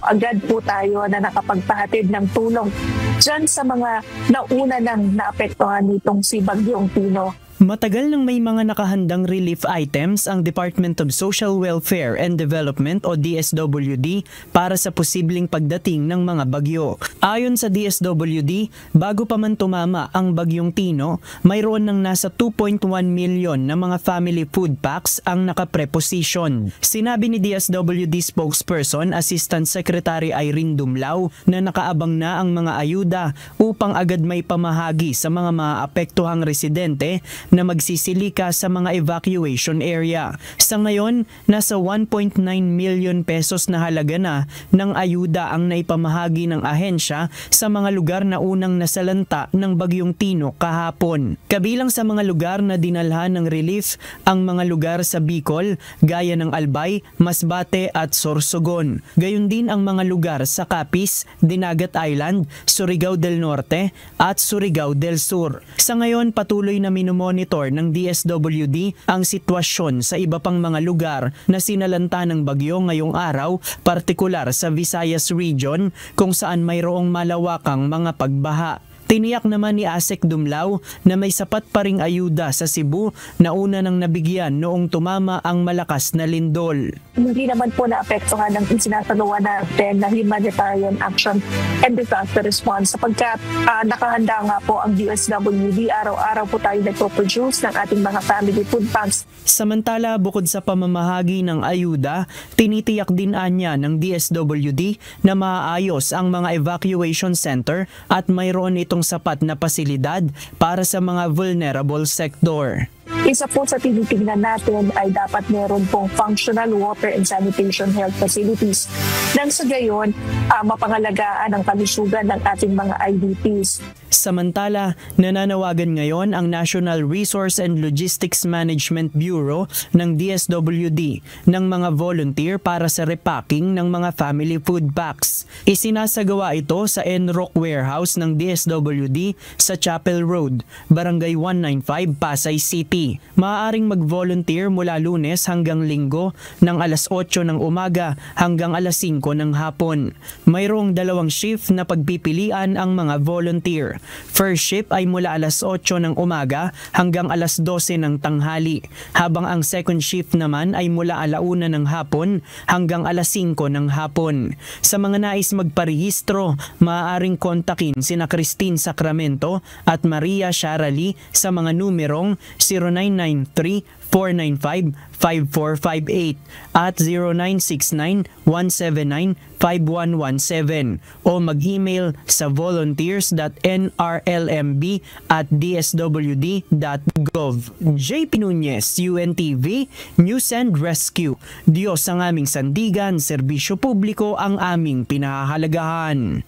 agad po tayo na nakapagpahatid ng tulong dyan sa mga nauna nang naapektuhan nitong si Bagyong Tino. Matagal nang may mga nakahandang relief items ang Department of Social Welfare and Development o DSWD para sa posibleng pagdating ng mga bagyo. Ayon sa DSWD, bago pa man tumama ang Bagyong Tino, mayroon ng nasa 2.1 million na mga family food packs ang nakapreposition. Sinabi ni DSWD spokesperson Assistant Secretary Irene Dumlao na nakaabang na ang mga ayuda upang agad may pamahagi sa mga maapektuhang residente na magsisilika sa mga evacuation area. Sa ngayon, nasa 1.9 million pesos na halaga na ng ayuda ang naipamahagi ng ahensya sa mga lugar na unang nasalanta ng Bagyong Tino kahapon. Kabilang sa mga lugar na dinalhan ng relief ang mga lugar sa Bicol, gaya ng Albay, Masbate at Sorsogon. Gayon din ang mga lugar sa Capiz, Dinagat Island, Surigao del Norte at Surigao del Sur. Sa ngayon, patuloy na minomonitor ng DSWD ang sitwasyon sa iba pang mga lugar na sinalanta ng bagyo ngayong araw, partikular sa Visayas Region kung saan mayroong malawakang mga pagbaha. Tiniyak naman ni ASEC Dumlao na may sapat pa ring ayuda sa Cebu na una nang nabigyan noong tumama ang malakas na lindol. Hindi naman po naapektuhan ng isinasagawa natin na humanitarian action and disaster response sapagkat nakahanda nga po ang DSWD. Araw-araw po tayo nagpo-produce ng ating mga family food packs. Samantala, bukod sa pamamahagi ng ayuda, tinitiyak din anya ng DSWD na maaayos ang mga evacuation center at mayroon itong sapat na pasilidad para sa mga vulnerable sector. Isa po sa tinitingnan natin ay dapat meron pong functional water and sanitation health facilities nang sa gayon mapangalagaan ang kalusugan ng ating mga IDPs. Samantala, nananawagan ngayon ang National Resource and Logistics Management Bureau ng DSWD ng mga volunteer para sa repacking ng mga family food packs. Isinasagawa ito sa Enrock Warehouse ng DSWD sa Chapel Road, Barangay 195, Pasay City. Maaaring mag-volunteer mula Lunes hanggang Linggo ng alas 8 ng umaga hanggang alas 5 ng hapon. Mayroong dalawang shift na pagpipilian ang mga volunteer. First shift ay mula alas 8 ng umaga hanggang alas 12 ng tanghali, habang ang second shift naman ay mula alauna ng hapon hanggang alas 5 ng hapon. Sa mga nais magparehistro, maaaring kontakin sina Christine Sacramento at Maria Sharali sa mga numerong 0993-495-5458 at 0969-179-5117 o mag-email sa volunteers.nrlmb@dswd.gov. JP Nunez, UNTV, News and Rescue. Diyos ang aming sandigan, serbisyo publiko ang aming pinahahalagahan.